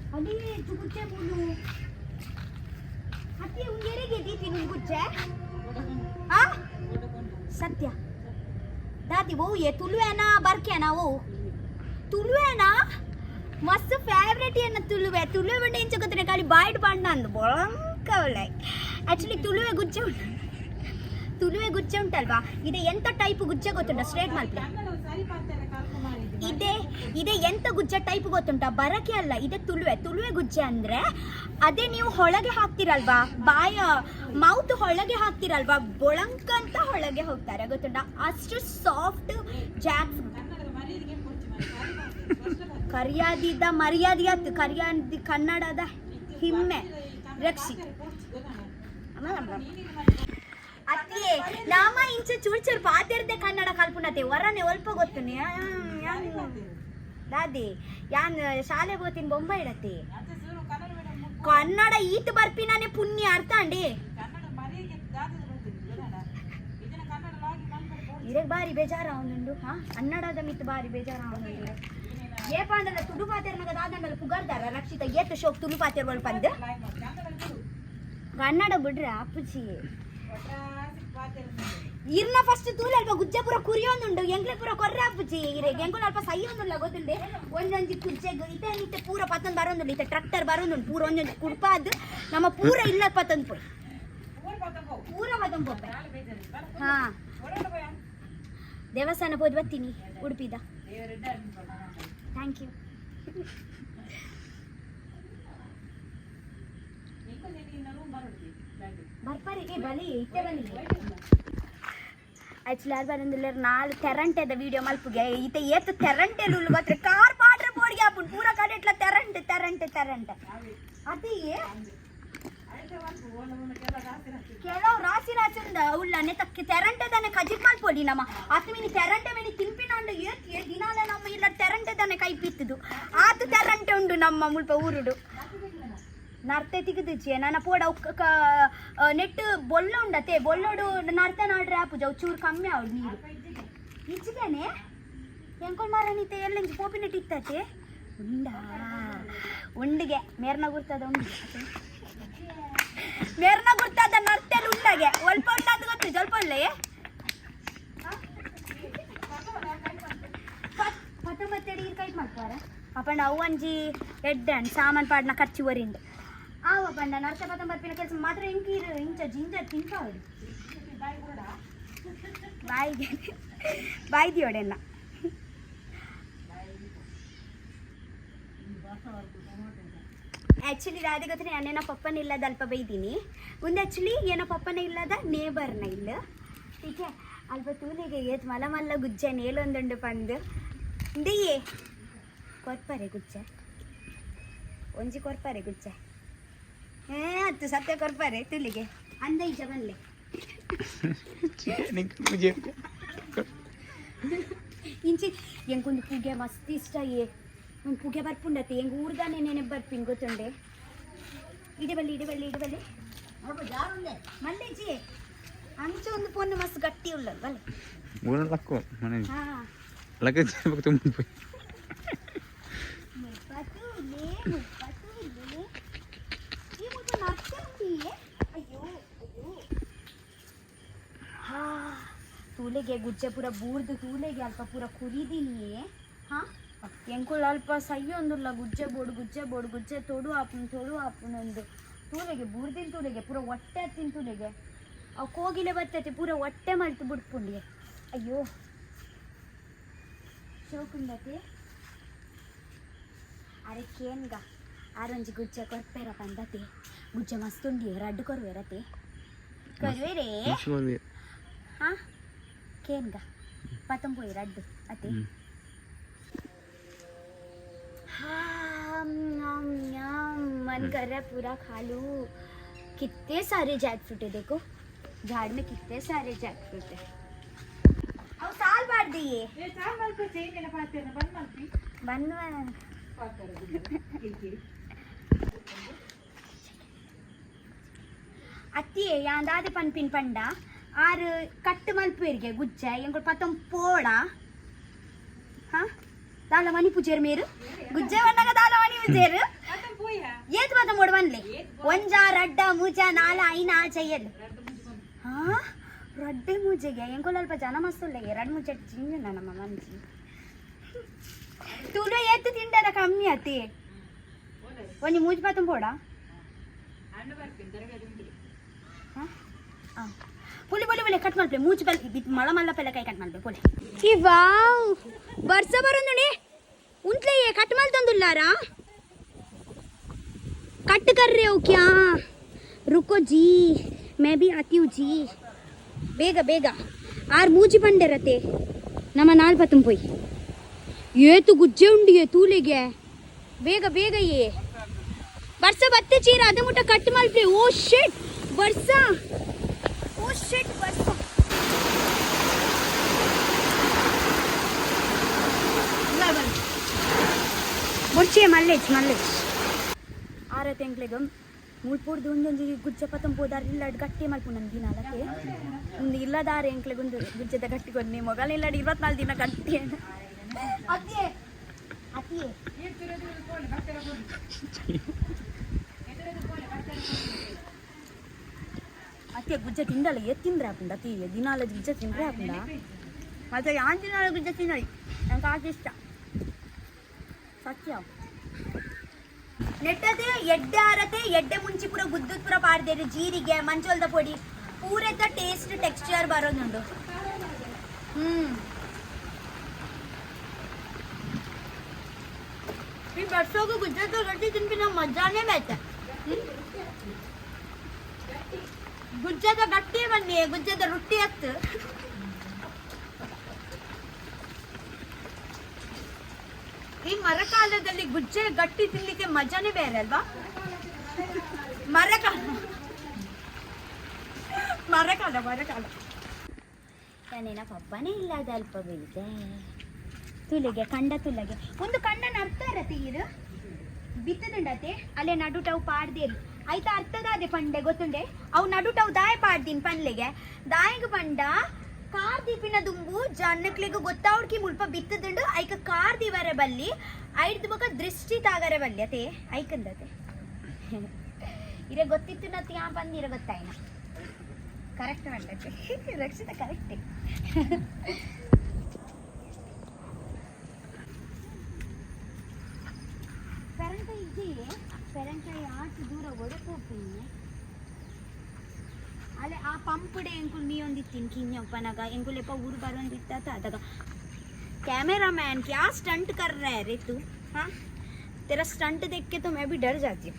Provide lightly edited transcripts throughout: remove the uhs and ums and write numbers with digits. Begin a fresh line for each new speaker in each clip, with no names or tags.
अरे तू गुच्चे बोलू अति उंगेरे घेती तीन गुच्चे हाँ सत्य दादी वो ये तुलू है ना बरके है ना वो तुलू है ना मस्त फेवरेट है ना तुलू बंडे इंच गोतने काली बाइट बांडना अंद बोलंका एक्चुअली ತುಳುವೆ ಗುಚ್ಚೆ ಉಂಟಲ್ವಾ ಇದೆ ಎಂತ ಟೈಪ್ ಗುಚ್ಚೆ ಗೊತ್ತುಂಟಾ ಸ್ಟ್ರೇಟ್ ಮಾಡ್ಲಿ ಇದೆ ಎಂತ ಗುಚ್ಚೆ ಟೈಪ್ ಗೊತ್ತುಂಟಾ ಬರಕೆ ಅಲ್ಲ ಇದೆ ತುಳುವೆ ಗುಚ್ಚೆ ಅಂದ್ರೆ ಅದೇ ನೀವು ಹೊಳಗೆ ಹಾಕ್ತಿರಲ್ವಾ ಮೌತ್ ಹೊಳಗೆ ಹಾಕ್ತಿರಲ್ವಾ ಬೊಳಂಕ ಅಂತ ಹೊಳಗೆ ಹೋಗ್ತಾರೆ ಗೊತ್ತುಂಟಾ ಅಷ್ಟು ಸಾಫ್ಟ್ ಜಾಕ್ ಕರಿಯಾದಿದ್ದ ಮರ್ಯಾದೆಯಾತು ಕನ್ನಡದ ಹಿಮ್ಮೆ ರಕ್ಷಿ ಅತ್ತಿಯೇ ನಾಮ ಇಂಚೆ ಚೂರು ಪಾತಿರ್ದೆ ಕನ್ನಡ ಕಲ್ಪುನತೆ ಹೊರನೆ ಒಲ್ಪ ಗೊತ್ತುನಿ ದಾದಿ ಯಾನ್ ಶಾಲೆ ಹೋಗ್ತೀನಿ ಬೊಂಬ ಇಡತ್ತೆ ಕನ್ನಡ ಈತ್ ಬರ್ಪಿನಾನೆ ಪುಣ್ಯ ಅರ್ಥ ಅಂಡಿ ಇರಗ್ ಬಾರಿ ಬೇಜಾರ ಅವನುಂಡು ಹಾ ಕನ್ನಡದ ಮಿತ್ ಬಾರಿ ಬೇಜಾರ ಅವನುಂಡು ಏ ಪಾಂಡಲ ತುಡು ಪಾತಿರ್ನಾಗ ದಾದಂಡಲ ಪುಗಾರ್ದಾರ ರಕ್ಷಿತ ಏತು ಶೋಕ್ ತುಳು ಪಾತಿರ್ಗಳು ಪಂದು ಕನ್ನಡ ಬಿಡ್ರೆ ಅಪ್ಪುಚಿ ಇರ್ನ ಫಸ್ಟ್ ತೂಲೆ ಅಲ್ಪ ಗುಜ್ಜೆ ಪೂರ ಕುರಿಯೊಂದುಂಡು ಎಂಗ್ಲೆ ಪೂರ ಕೊರ್ರೆ ಅಪ್ಪುಚಿ ಎಂಗುಲ ಅಲ್ಪ ಸೈ ಒಂದುಲ್ಲ ಗೊತ್ತುಂಡೆ ಒಂದೊಂದು ಕುರ್ಚೆ ಇತ್ತೆ ಪೂರ ಪತ್ತೊಂದು ಬರೋದುಂಡು ಇತ್ತೆ ಟ್ರಕ್ಟರ್ ಬರೋದುಂಡು ಪೂರ ಒಂದೊಂದು ಕುಡ್ಪಾದ್ ನಮ್ಮ ಪೂರ ಇಲ್ಲ ಪತ್ತೊಂದು ಪೋಯ್ ಪೂರ ಪತ್ತೊಂದು ಪೋಪೆ ಹಾ ದೇವಸ್ಥಾನ ಹೋದ್ ಬರ್ತೀನಿ ಉಡುಪಿದ ಥ್ಯಾಂಕ್ ಯು ಬರ್ಪಾರಿ ಬಲಿ ಇತ್ತೆ ಬಲಿ ಆಕ್ಚುಲಿ ಯಾರು ಬಂದಿಲ್ಲ ನಾಳೆ ತೆರಂಟೆದ ವಿಡಿಯೋ ಮಲ್ಪುಗೆ ಈತ ಏತು ತೆರಂಟೆ ಉಳ್ಳು ಗೊತ್ತ್ರೆ ಕಾರ್ ಪಾಡ್ರೆ ಬೋಡಿಗೆ ಹಾಪುಂಡು ಪೂರ ಕಡೆ ಇಟ್ಲ ತೆರಂಟೆ ಅದೇ ಕೆಲವು ರಾಸಿ ಉಂಡ ಉಳ್ಳ ನೆತಕ್ಕೆ ತೆರಂಟೆದಾನೆ ಕಜಿಟ್ ಮಲ್ಪೊಡಿ ನಮ್ಮ ಅತ್ತು ಮಿನಿ ತೆರಂಟೆ ಮಿನಿ ತಿಂಪಿನಂಡು ಏ ದಿನಾಲ ನಮ್ಮ ಇಲ್ಲ ತೆರಂಟೆದಾನೆ ಕೈ ಪಿತ್ತದು ಆತು ತೆರಂಟೆ ಉಂಡು ನಮ್ಮ ಮುಲ್ಪ ಊರುಡು ನರ್ತೆ ತಿಗದಿಚ್ಚೆ ನನ್ನ ಪೋಡ ನೆಟ್ಟು ಬೊಲ್ಲ ಉಂಡತೆ ಬೊಲ್ಲೋಡು ನರ್ತೆ ನಾಡ್ರೆ ಆಪುಜ ಚೂರು ಕಮ್ಮಿ ಅವ್ರು ನೀರು ಇಚ್ಚಿಗೆನೆ ಎಂಕೊಳ್ ಮಾರಣಿತೆ ಎಲ್ಲ ಪೋಪಿ ನೆಟ್ಟು ಇತ್ತತೆ ಉಂಡಿಗೆ ಮೇರ್ನ ಗುರ್ತದ ಉಂಡಿಗೆ ಮೇರ್ನ ಗುರ್ತದ ನರ್ತೆಲ್ ಉಂಡಗೆ ಒಲ್ಪ ಉಂಡದು ಗೊತ್ತು ಸ್ವಲ್ಪ ಒಳ್ಳೆ ಪತ್ತೊಂಬತ್ತೆಡಿ ಕೈ ಮಾಡ್ತಾರ ಅಪ್ಪಣ್ಣ ಅವು ಒಂಜಿ ಎಡ್ಡಣ್ಣು ಸಾಮಾನು ಪಾಡ್ನ ಖರ್ಚು ಒರಿಂಡು ಆವ ಪಂಡ ನರ್ತೆ ಪತ್ತೊಂಬತ್ತಿನ ಕೆಲಸ ಮಾತ್ರ ಇಂಕೀರು ಇಂಚ ಜಿಂಜ ತಿಂತಾವಡು ಬಾಯ್ದಿಯೋಡೆಲ್ಲ ಆ್ಯಕ್ಚುಲಿ ರಾಧೆ ಗೊತ್ತೇ ನಾನೇನೋ ಪಪ್ಪನ ಇಲ್ಲದ ಅಲ್ಪ ಬೈದೀನಿ ಒಂದು ಆ್ಯಕ್ಚುಲಿ ಏನೋ ಪಪ್ಪನ ಇಲ್ಲದ ನೇಬರ್ನ ಇಲ್ಲ ಟೀಕೆ ಅಲ್ಪ ತೂಲಿಗೆ ಏತ್ ಮಲ್ಲ ಗುಜ್ಜೆ ನೇಲೊಂದುಂಡು ಪಂದು ಇಂದೆಯೇ ಕೊರ್ಪರೆ ಗುಜ್ಜೆ ಒಂಜಿ ಕೊರ್ಪರೆ ಗುಜ್ಜೆ ಹತ್ತು ಸತ್ಯ ಕೊರ್ಪರೆ ತುಲಿಗೆ ಅಂದ ಈಚ ಬನ್ಲೆ ಇಂಚಿ ಎಂಗೊಂದು ಪುಗೆ ಮಸ್ತ್ ಇಷ್ಟ ಒಂದು ಪುಗೆ ಬರ್ಪುಂಡತ್ತೆ ಎಂಗ ಊರ್ದಾನೆ ನೆನೆ ಬರ್ಪಿನ್ ಗೊತ್ತುಂಡೆ ಇಡಬಲ್ಲಿ ಮಲ್ಲೇಜಿ ಅಂಚ ಒಂದು ಪೊನ್ನು ಮಸ್ತ್ ಗಟ್ಟಿ ಉಳ್ಳಲ್ ಬಲ್ಲೆ ತೂಲೆಗೆ ಗುಜ್ಜೆ ಪೂರ ಬೂರ್ದು ತೂಲೆಗೆ ಅಲ್ಪ ಪೂರ ಕುರಿದೀನಿ ಹಾ ಎಂಕುಲ್ ಅಲ್ಪ ಸಯ್ಯೊಂದುಲ್ಲ ಗುಜ್ಜೆ ಬೋಡು ಗುಜ್ಜೆ ತೊಡು ಹಾಪುನೊಂದು ತೂಲೆಗೆ ಬೂರ್ದಿನ ತೂಲೆಗೆ ಪೂರ ಹೊಟ್ಟೆ ಹತ್ತಿನ ತೂಲೆಗೆ ಅವು ಕೋಗಿಲೆ ಬರ್ತೈತೆ ಪೂರ ಹೊಟ್ಟೆ ಮಲ್ತು ಬಿಡ್ಪುಂಡಿಗೆ ಅಯ್ಯೋ ಶೋಕುಂಡತೆ ಅರೆ ಕೇನ್ಗ ಆರೊಂಜಿ ಗುಜ್ಜೆ ಕೊರ್ಪೆರ ಪಂದತೆ ಗುಜ್ಜೆ ಮಸ್ತುಂಡಿ ರಡ್ಡು ಕೊರ್ವೇರತೆ ಕೊರ್ವೇರೇ ಹಾ ಕೇನ್ಗ ಪತ್ತಂಪೋಯಿ ರಡ್ಡು ಅತೆ मन कर रहा है पूरा खा लूं कितने सारे जैक फ्रूट है देखो झाड़ में कितने सारे जैक फ्रूट है अब साल बांट दिए ये साल मल को चाहिए मेरा पास है ना बन अत्ती यांदादे पनपिन पंडा आर कट्ट मल्पेरिगे गुज्जे ಎಂಗಳು ಪತ್ತಂ ಪೋಡ ಹಾ ದಾಲ ಮನಿ ಪೂಜೇರು ಮೇರು ಗುಜ್ಜೆ ವನ್ನಗ ದಾಲ ಮನಿ ಪೂಜೇರು ಪನ್ಲೆ ಒಂಜ ರಡ್ಡ ಮುಜ ನಾಲ ಐನ ಆಚೆಯಲು ಹಾ ರಡ್ಡೆ ಮುಜೆಗೆ ಎಂಕೊಲ್ಪ ಜನ ಮಸ್ತುಲ್ಲ ಎರಡು ಮುಜೆ ಚಿಂಜುಂಡ ನಮ್ಮ ಮನ್ಸಿ ತುಳು ಎತ್ತು ತಿಂಡದ ಕಮ್ಮಿ ಅತಿ ಒಂಜಿ ಮೂಜಿ ಪಾತಂ ಪೋಡ ಪುಲಿ ಪುಲಿ ಪುಲಿ ಕಟ್ ಮಾಡ್ಬೇ ಮೂಜಿ ಪಲ್ ಮಳ ಮಲ್ಲ ಪೆಲ್ಲ ಕೈ ಕಟ್ ಮಾಡ್ಬೇ ಪುಲಿ ಈ ವಾವ್ ಬರ್ಸ ಬರೋದು ಉಂಟ್ಲೆ ಕಟ್ ಮಾಡ್ತಂದುಲ್ಲಾರಾ कट कर रहे हो क्या रुको जी मैं भी आती हूँ जी ಬೇಗ ಬೇಗ ಆರು ಮೂಜಿ ಬಂಡೆ ರತೆ ನಮ್ಮ ನಾಲ್ಪತ್ತಂ ಪೋಯ್ ಏತು ಗುಜ್ಜೆ ಉಂಡಿಗೆ ತೂಲಿಗೆ ಬೇಗ ಬೇಗ ಬರ್ಸ ಬತ್ತೆ ಚೀರ ಅದ ಮುಟ್ಟ ಕಟ್ ಮಾಡ್ಬೇ ಓ ಶಿಟ್ ಬರ್ಸ ಮುರ್ಚೆ ಮಲ್ಲೇಜ್ ಆರತ್ತೆ ಎಂಕ್ಲೆಗ ಮೂಡ್ಪೂಡ್ದು ಒಂದೊಂದು ಗುಜ್ಜ ಪತಂ ಪೋದಾರ ಇಲ್ಲ ಗಟ್ಟಿ ಮಲ್ಪು ನನ್ನ ದಿನ ಅಲ್ಲಕ್ಕೆ ಒಂದು ಇಲ್ಲದಾರ ಎಂಕ್ಲೆಗೊಂದು ಗುಜ್ಜದ ಗಟ್ಟಿ ಕೊಡ್ನಿ ಮೊಗಲ್ ಇಲ್ಲ 24 ದಿನ ಗಟ್ಟಿ ಅತಿಯೇ ಅತಿಯ ಗುಜ್ಜ ತಿಂದಲ್ಲ ತಿಂದ್ರೆ ಹಾಕುಂಡ ಅತಿ ದಿನಾಲ ಗುಜ್ಜ ತಿಂದ್ರೆ ಹಾಕುಂಡ ಮತ್ತೆ ಯಾನ್ ದಿನಾಲ ಗುಜ್ಜ ತಿನ್ನಲಿ ನಂಗೆ ಆಗ ಇಷ್ಟ ಸತ್ಯ ನೆಟ್ಟದೆ ಎಡ್ಡೆ ಆರತೆ ಎಡ್ಡೆ ಮುಂಚಿ ಪೂರ ಗುದ್ದದ್ ಪೂರ ಪಾಡ್ದೇರಿ ಜೀರಿಗೆ ಮಂಚೋಲ್ದ ಪೊಡಿ ಪೂರೆತ ಟೇಸ್ಟ್ ಟೆಕ್ಸ್ಚರ್ ಬರೋದುಂಡು ಈ ಬರ್ಸೋಗು ಗುಜ್ಜದ ರೊಟ್ಟಿ ತಿನ್ಬಿನ ಮಜಾನೇ ಬೇತೆ ಗುಜ್ಜದ ಗಟ್ಟಿ ಬನ್ನಿ ಗುಜ್ಜದ ರೊಟ್ಟಿ ಹತ್ತು ಈ ಮರಕಾಲದಲ್ಲಿ ಗುಜ್ಜೆ ಗಟ್ಟಿ ತಿನ್ಲಿಕ್ಕೆ ಮಜಾನೇ ಬೇರೆ ಅಲ್ವಾ ಮರಕಾಲ ನಾನೇನ ಪಪ್ಪನೇ ಇಲ್ಲದ ಅಲ್ಪ ಬೀಳ್ದೆ ತುಲಿಗೆ ಕಂಡ ತುಲಗೆ ಒಂದು ಕಂಡನ ಅರ್ಥ ಇರತ್ತೆ ಇದು ಬಿತ್ತದುಂಡತೆ ಅಲ್ಲೇ ನಡುಟವು ಪಾಡ್ದೇರಿ ಆಯ್ತಾ ಅರ್ಥದಾದೆ ಪಂಡೆ ಗೊತ್ತುಂಡೆ ಅವು ನಡುಟವು ದಾಯ ಪಾಡ್ದೀನಿ ಪನ್ಲೆಗೆ ದಾಯಿಗೆ ಪಂಡ ಕಾರ್ ದೀಪಿನ ದುಂಬು ಜನಕ್ಲಿಗೆ ಗೊತ್ತಾವ್ಕಿ ಮುಲ್ಪ ಬಿತ್ತದುಂಡು ಐಕ ಕಾರ್ ದಿವರೆ ಬಲ್ಲಿ ಐದು ಬೊಕ ದೃಷ್ಟಿ ತಾಗರೆ ಬಲ್ಲಿ ಅತೆ ಐಕಂದತೆ ಇರ ಗೊತ್ತಿತ್ತು ನತ್ ಯಾ ಬಂದಿರ ಗೊತ್ತಾಯ್ನ ಕರೆಕ್ಟ್ ಮಾಡ್ಲಕ್ಕೆ ರಕ್ಷಿತ ಕರೆಕ್ಟ್ ಪೆರಂಕಾಯಿ ಆಚೆ ದೂರ ಒಡಕೋತೀನಿ ಅಲ್ಲೇ ಆ ಪಂಪುಡೆ ಎಂಕುಲ್ ಮೀ ಒಂದಿತ್ತೀನಿ ಕಿಂಜಪ್ಪನಾಗ ಎಂಕುಲೆಪ್ಪ ಊರು ಬರೋಂದಿತ್ತ ಅದಾಗ कैमरा मैन क्या स्टंट कर रहा है रे तू हाँ तेरा स्टंट देख के तो मैं भी डर जाती हूँ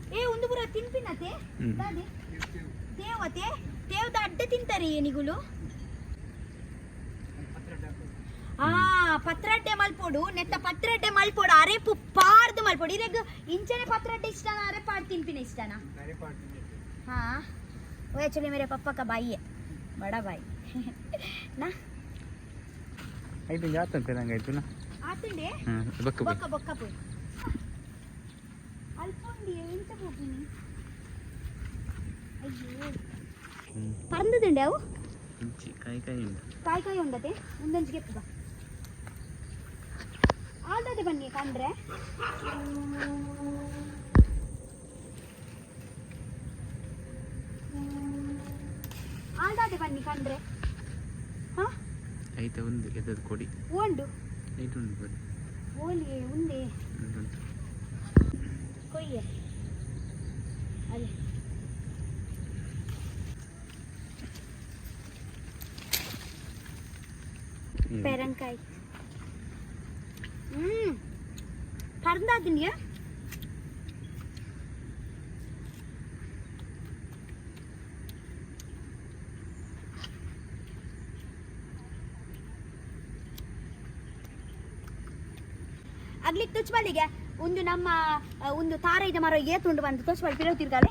ए ಒಂದು ಪುರ ತಿನ್ಪಿನತೆ ದಾದೆ ದೇವತೆ ಅಡ್ಡ ತಿಂತಾರೆ ಏನಿಗುಲು ಪತ್ರಡ್ಡೆ ಮಲ್ಪೋಡು ನೆತ್ತ ಪತ್ರಡ್ಡೆ ಮಲ್ಪೋಡು ಅರೆ ಪಾರ್ದು ಮಲ್ಪೋಡು ಇರೆಗ್ ಇಂಚನೆ ಪತ್ರಡ್ಡೆ ಇಷ್ಟನಾ ಅರೆ ಪಾಡ್ ತಿನ್ಪಿನ ಇಷ್ಟನಾ हाँ वो एक्चुअली मेरे पापा का भाई है बड़ा भाई ना
ಐದು ಜಾತ ತೆರಂಗ ಆಯ್ತು ನಾ
ಆತಂಡೆ ಬೊಕ್ಕ ಪೋಯ್ ಅಲ್ಪೊಂಡಿ ಎಂತ ಹೋಗಿನಿ ಅಯ್ಯೋ ಪರಂದದುಂಡೆ ಅವು ಕಾಯಿ ಉಂಡತೆ ಒಂದೊಂಜಿಗೆ ಬಾ ಆದದೆ ಬನ್ನಿ ಕಂಡ್ರೆ ಆದಾದೆ ಬನ್ನಿ ಕಂಡ್ರೆ ಹಾ
ಐತೆ ಒಂದು ಎದದು ಕೊಡಿ
ಓಂಡು
ಐತೆ ಒಂದು ಕೊಡಿ
ಓಲಿ ಉಂಡೆ ಕೊಯ್ಯ ಅದೇ ಪೆರಂಕಾಯಿ ಪರಂದಾದಿನಿಯಾ ಆಗ್ಲಿಕ್ಕೆ ತುಚ್ಬಾಲಿಗೆ ಒಂದು ನಮ್ಮ ಒಂದು ತಾರೈದ ಮರ ಏತುಂಡು ಬಂದು ತುಚ್ಬಾಲಿ ಪಿರೋ ತಿರ್ಗಾಲೆ